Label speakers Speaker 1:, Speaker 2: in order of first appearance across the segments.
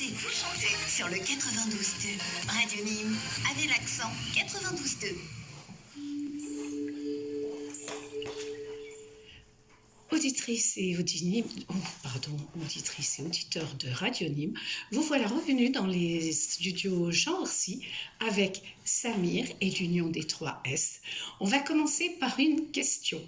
Speaker 1: chantez, vous chantez sur le 92.2. Radio Nîmes, avec l'accent 92.2.
Speaker 2: Auditrices et auditeurs de Radio Nîmes, vous voilà revenus dans les studios Jean Orsi avec Samir et l'Union des 3S. On va commencer par une question.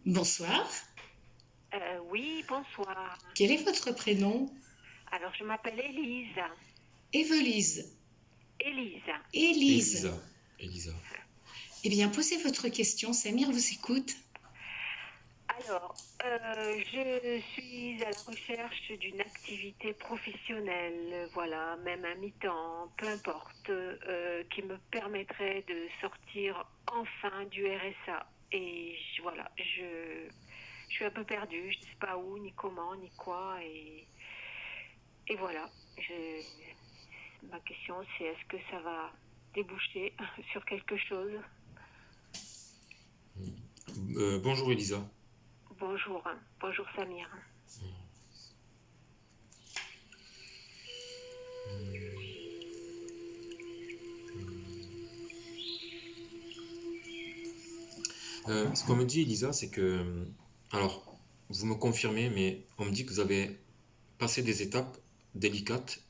Speaker 2: Bonsoir.
Speaker 3: Oui, bonsoir.
Speaker 2: Quel est votre prénom?
Speaker 3: Alors, je m'appelle Élise.
Speaker 2: Evelise.
Speaker 3: Élise.
Speaker 4: Elisa.
Speaker 2: Eh bien, posez votre question. Samir vous écoute.
Speaker 3: Alors, je suis à la recherche d'une activité professionnelle, voilà, même à mi-temps, peu importe, qui me permettrait de sortir enfin du RSA. Et voilà, je suis un peu perdue, je ne sais pas où, ni comment, ni quoi, et voilà. Ma question, c'est est-ce que ça va déboucher sur quelque chose?
Speaker 4: Bonjour Elisa.
Speaker 3: Bonjour Samir.
Speaker 4: Ce qu'on me dit Elisa, c'est que... Alors, vous me confirmez, mais on me dit que vous avez passé des étapes délicates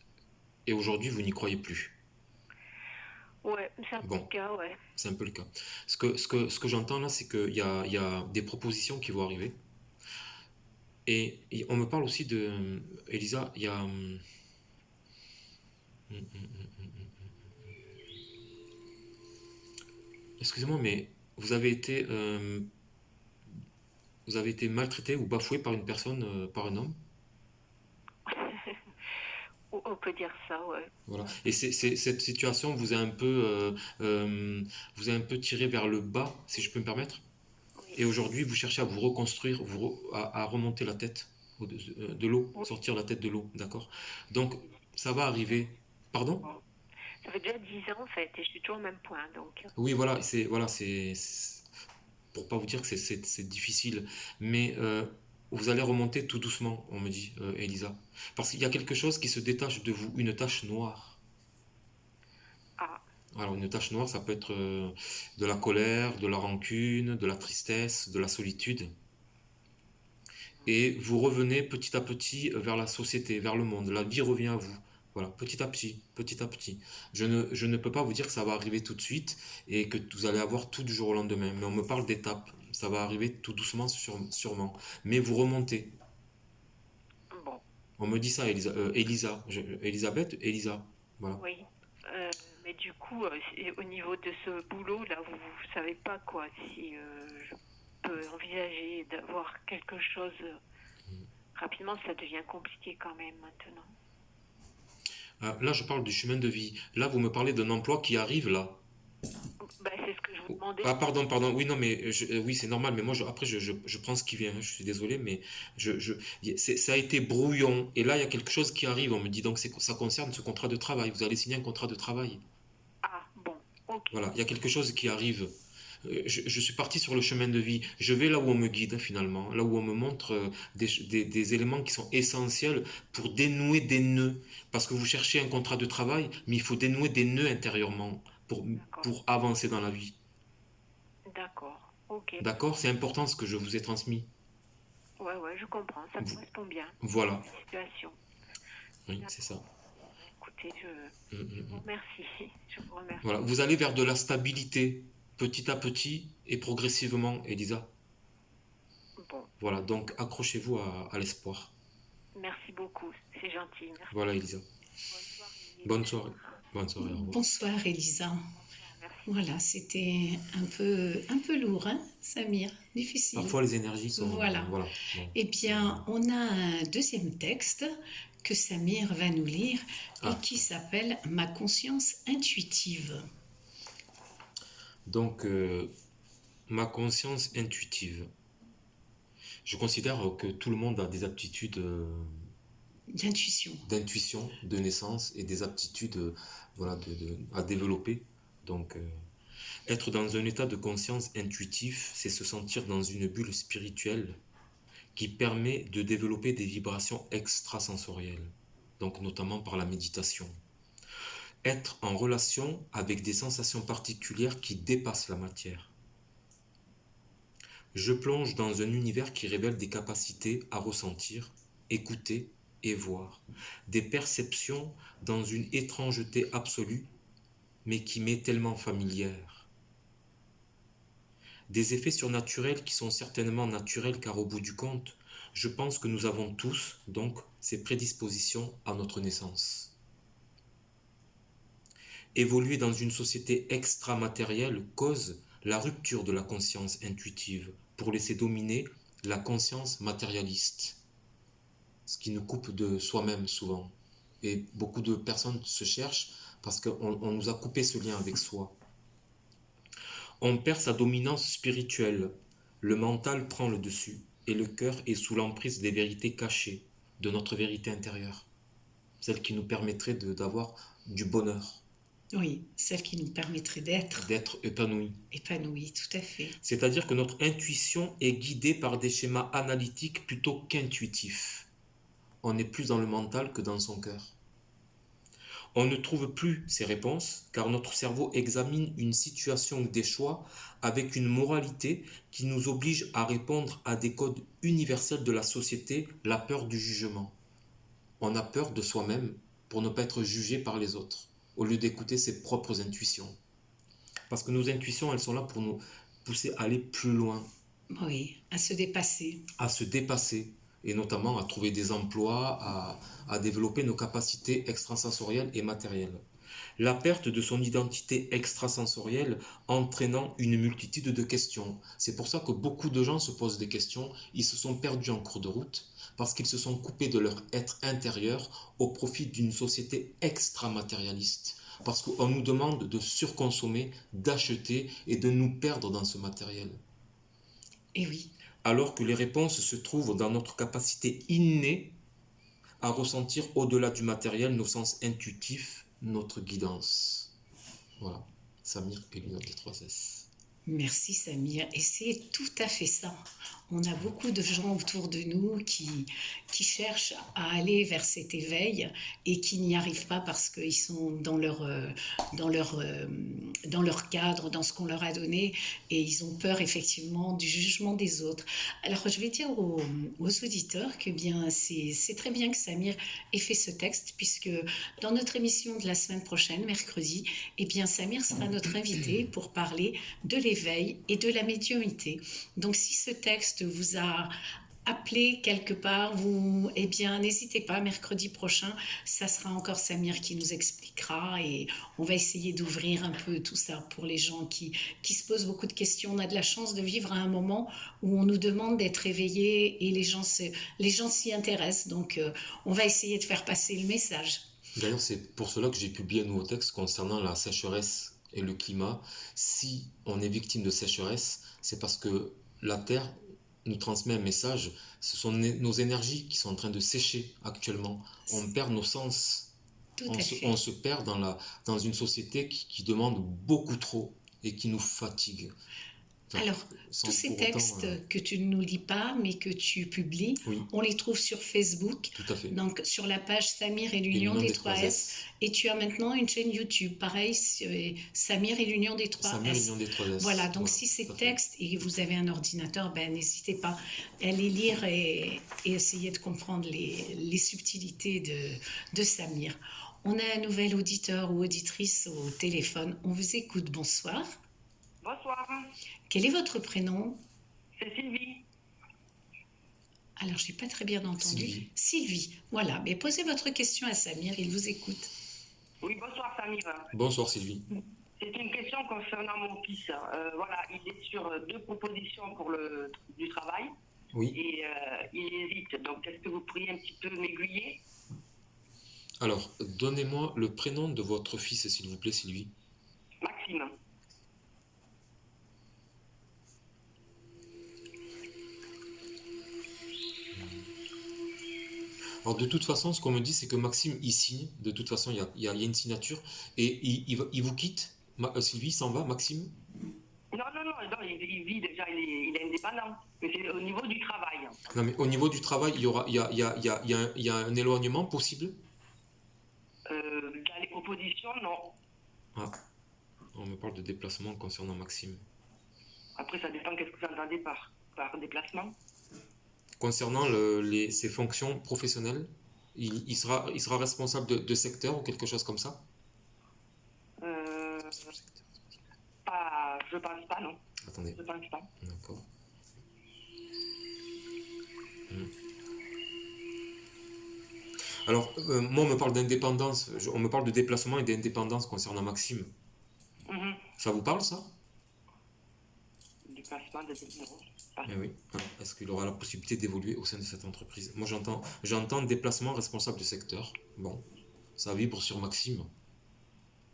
Speaker 4: et aujourd'hui vous n'y croyez plus.
Speaker 3: Ouais, c'est un peu
Speaker 4: Bon.
Speaker 3: le cas, ouais.
Speaker 4: C'est un peu le cas. Ce que j'entends là, c'est qu'il y a des propositions qui vont arriver. Et on me parle aussi de... Elisa, il y a... Excusez-moi, mais vous avez été maltraité ou bafoué par une personne, par un homme.
Speaker 3: On peut dire ça, ouais.
Speaker 4: Voilà. Et cette situation vous a un peu tiré vers le bas, si je peux me permettre.
Speaker 3: Oui.
Speaker 4: Et aujourd'hui, vous cherchez à vous reconstruire, à remonter la tête de l'eau,
Speaker 3: Oui.
Speaker 4: sortir la tête de l'eau, d'accord? Donc, ça va arriver. Pardon?
Speaker 3: Ça fait déjà 10 ans, en fait, et je suis toujours au même point, donc...
Speaker 4: Oui, voilà, c'est pour pas vous dire que c'est difficile, mais vous allez remonter tout doucement, on me dit, Elisa. Parce qu'il y a quelque chose qui se détache de vous, une tache noire.
Speaker 3: Ah,
Speaker 4: Alors, une tache noire, ça peut être de la colère, de la rancune, de la tristesse, de la solitude. Et vous revenez petit à petit vers la société, vers le monde. La vie revient à vous. Voilà, petit à petit, petit à petit. Je ne peux pas vous dire que ça va arriver tout de suite et que vous allez avoir tout du jour au lendemain. Mais on me parle d'étapes. Ça va arriver tout doucement, sûrement. Mais vous remontez.
Speaker 3: bon,
Speaker 4: On me dit ça, Elisabeth, Elisa. Voilà.
Speaker 3: oui. Mais du coup, au niveau de ce boulot-là, vous savez pas, quoi, si je peux envisager d'avoir quelque chose rapidement, ça devient compliqué quand même, maintenant.
Speaker 4: Là, je parle du chemin de vie. Là, vous me parlez d'un emploi qui arrive là.
Speaker 3: Bah, c'est ce que je vous demandais.
Speaker 4: Ah, pardon, pardon. Oui, non, mais oui, c'est normal. Mais moi, après, je prends ce qui vient, hein. Je suis désolé, mais ça a été brouillon. Et là, il y a quelque chose qui arrive. On me dit donc ça concerne ce contrat de travail. Vous allez signer un contrat de travail.
Speaker 3: Ah, bon, ok.
Speaker 4: Voilà, il y a quelque chose qui arrive. Je suis parti sur le chemin de vie. Je vais là où on me guide, finalement. Là où on me montre des éléments qui sont essentiels pour dénouer des nœuds. Parce que vous cherchez un contrat de travail, mais il faut dénouer des nœuds intérieurement pour avancer dans la vie.
Speaker 3: D'accord, ok.
Speaker 4: D'accord? C'est important ce que je vous ai transmis.
Speaker 3: Ouais, je comprends, ça me correspond bien.
Speaker 4: Voilà.
Speaker 3: La situation.
Speaker 4: Oui, c'est ça.
Speaker 3: Écoutez, je vous remercie. Je vous remercie.
Speaker 4: Voilà. Vous allez vers de la stabilité, petit à petit et progressivement, Elisa.
Speaker 3: Bon,
Speaker 4: Voilà, donc accrochez-vous à l'espoir.
Speaker 3: merci beaucoup, c'est gentil. Merci.
Speaker 4: Voilà, Elisa. Bonne soirée. Bonne soirée. Au revoir.
Speaker 2: Bonsoir, Elisa.
Speaker 3: Merci.
Speaker 2: Voilà, c'était un peu lourd, hein, Samir? Difficile.
Speaker 4: Parfois, les énergies sont...
Speaker 2: Voilà.
Speaker 4: Bon.
Speaker 2: Eh bien, on a un deuxième texte que Samir va nous lire et qui s'appelle « Ma conscience intuitive ».
Speaker 4: Donc, ma conscience intuitive. Je considère que tout le monde a des aptitudes d'intuition de naissance et des aptitudes voilà, à développer. Donc, être dans un état de conscience intuitif, c'est se sentir dans une bulle spirituelle qui permet de développer des vibrations extrasensorielles, donc notamment par la méditation. Être en relation avec des sensations particulières qui dépassent la matière. Je plonge dans un univers qui révèle des capacités à ressentir, écouter et voir, des perceptions dans une étrangeté absolue, mais qui m'est tellement familière. Des effets surnaturels qui sont certainement naturels car au bout du compte, je pense que nous avons tous, donc, ces prédispositions à notre naissance. Évoluer dans une société extramatérielle cause la rupture de la conscience intuitive pour laisser dominer la conscience matérialiste, ce qui nous coupe de soi-même souvent. Et beaucoup de personnes se cherchent parce qu'on nous a coupé ce lien avec soi. On perd sa dominance spirituelle, le mental prend le dessus et le cœur est sous l'emprise des vérités cachées, de notre vérité intérieure, celle qui nous permettrait d'avoir du bonheur,
Speaker 2: Oui, celle qui nous permettrait
Speaker 4: d'être épanoui.
Speaker 2: épanouis, tout à fait.
Speaker 4: C'est-à-dire que notre intuition est guidée par des schémas analytiques plutôt qu'intuitifs. On est plus dans le mental que dans son cœur. On ne trouve plus ces réponses car notre cerveau examine une situation ou des choix avec une moralité qui nous oblige à répondre à des codes universels de la société, la peur du jugement. On a peur de soi-même pour ne pas être jugé par les autres, au lieu d'écouter ses propres intuitions. Parce que nos intuitions, elles sont là pour nous pousser à aller plus loin,
Speaker 2: Oui, à se dépasser.
Speaker 4: à se dépasser, et notamment à trouver des emplois, à développer nos capacités extrasensorielles et matérielles. La perte de son identité extrasensorielle entraînant une multitude de questions. C'est pour ça que beaucoup de gens se posent des questions, ils se sont perdus en cours de route, parce qu'ils se sont coupés de leur être intérieur au profit d'une société extramatérialiste. Parce qu'on nous demande de surconsommer, d'acheter et de nous perdre dans ce matériel.
Speaker 2: Et oui,
Speaker 4: Alors que les réponses se trouvent dans notre capacité innée à ressentir au-delà du matériel nos sens intuitifs, notre guidance. Voilà, Samir et l'Union des 3S.
Speaker 2: merci Samir. Et c'est tout à fait ça. On a beaucoup de gens autour de nous qui cherchent à aller vers cet éveil et qui n'y arrivent pas parce qu'ils sont dans leur cadre, dans ce qu'on leur a donné, et ils ont peur effectivement du jugement des autres. Alors je vais dire aux auditeurs que bien c'est très bien que Samir ait fait ce texte, puisque dans notre émission de la semaine prochaine, mercredi, eh bien Samir sera notre invité pour parler de l'éveil et de la médiumnité. Donc si ce texte vous a appelé quelque part, eh bien, n'hésitez pas, mercredi prochain, ça sera encore Samir qui nous expliquera, et on va essayer d'ouvrir un peu tout ça pour les gens qui se posent beaucoup de questions. On a de la chance de vivre à un moment où on nous demande d'être éveillés et les gens s'y intéressent, donc on va essayer de faire passer le message.
Speaker 4: D'ailleurs, c'est pour cela que j'ai publié un nouveau texte concernant la sécheresse et le climat. Si on est victime de sécheresse, c'est parce que la Terre nous transmet un message. Ce sont nos énergies qui sont en train de sécher actuellement. On perd nos sens.
Speaker 2: Tout à fait.
Speaker 4: On se perd dans une société qui demande beaucoup trop et qui nous fatigue. Enfin,
Speaker 2: Alors,
Speaker 4: sans
Speaker 2: tous ces
Speaker 4: pour autant,
Speaker 2: textes que tu ne nous lis pas, mais que tu publies,
Speaker 4: oui,
Speaker 2: on les trouve sur Facebook,
Speaker 4: tout à fait.
Speaker 2: donc sur la page Samir et
Speaker 4: Et
Speaker 2: l'Union
Speaker 4: l'Union
Speaker 2: des
Speaker 4: des
Speaker 2: 3S. Et tu as maintenant une chaîne YouTube, pareil, Samir et l'Union des 3S.
Speaker 4: Samir et l'Union des 3S.
Speaker 2: Voilà, donc si ces
Speaker 4: tout à fait.
Speaker 2: textes, et vous avez un ordinateur, ben, n'hésitez pas à les lire et essayer de comprendre les subtilités de Samir. On a un nouvel auditeur ou auditrice au téléphone. On vous écoute, bonsoir.
Speaker 3: Bonsoir,
Speaker 2: Quel est votre prénom?
Speaker 3: c'est Sylvie.
Speaker 2: Alors, je n'ai pas très bien entendu.
Speaker 4: Sylvie.
Speaker 2: Sylvie, voilà. Mais posez votre question à Samir, il vous écoute.
Speaker 3: Oui, bonsoir Samir.
Speaker 4: Bonsoir Sylvie.
Speaker 3: C'est une question concernant mon fils. Voilà, il est sur 2 propositions pour du travail
Speaker 4: Oui.
Speaker 3: et il hésite. Donc, est-ce que vous pourriez un petit peu m'aiguiller?
Speaker 4: Alors, donnez-moi le prénom de votre fils, s'il vous plaît, Sylvie.
Speaker 3: Maxime.
Speaker 4: Alors, de toute façon, ce qu'on me dit, c'est que Maxime, il signe. De toute façon, il y a une signature. Et il vous quitte. Sylvie, s'en va, Maxime?
Speaker 3: Non, il vit déjà, il est indépendant.
Speaker 5: Mais c'est au niveau du travail.
Speaker 4: Non, mais au niveau du travail, il y a un éloignement possible?
Speaker 5: Dans les propositions, non.
Speaker 4: Ah, on me parle de déplacement concernant Maxime.
Speaker 5: Après, ça dépend qu'est-ce que vous entendez par déplacement.
Speaker 4: Concernant ses fonctions professionnelles, il sera responsable de secteur ou quelque chose comme ça?
Speaker 5: Euh, je pense pas, non.
Speaker 4: Attendez,
Speaker 5: Je pense pas.
Speaker 4: d'accord. Hmm. Alors, moi, on me parle d'indépendance, on me parle de déplacement et d'indépendance concernant Maxime.
Speaker 5: Mhm.
Speaker 4: Ça vous parle, ça?
Speaker 5: Déplacement de non, pas.
Speaker 4: Eh oui. Alors, est-ce qu'il aura la possibilité d'évoluer au sein de cette entreprise? Moi, j'entends déplacement responsable de secteur. Bon, ça vibre sur Maxime.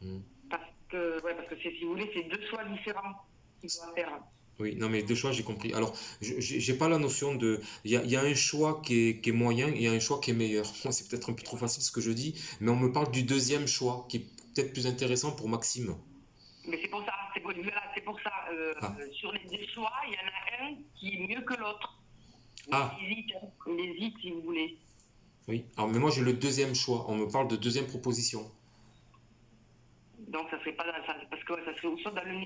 Speaker 4: Hmm.
Speaker 5: Parce que si vous voulez, c'est deux choix différents qu'il doit faire.
Speaker 4: Oui, non, mais deux choix, j'ai compris. Alors, j'ai pas la notion de. Il y a un choix qui est moyen et il y a un choix qui est meilleur. C'est peut-être un peu trop facile ce que je dis, mais on me parle du deuxième choix qui est peut-être plus intéressant pour Maxime.
Speaker 5: Mais c'est pour ça, c'est pour ça.
Speaker 4: Ah.
Speaker 5: Sur les deux choix, il y en a un qui est mieux que l'autre.
Speaker 4: Ah.
Speaker 5: Il hésite si vous voulez.
Speaker 4: Oui, alors, mais moi j'ai le deuxième choix. On me parle de deuxième proposition.
Speaker 5: Donc ça serait pas parce que ça serait soit dans le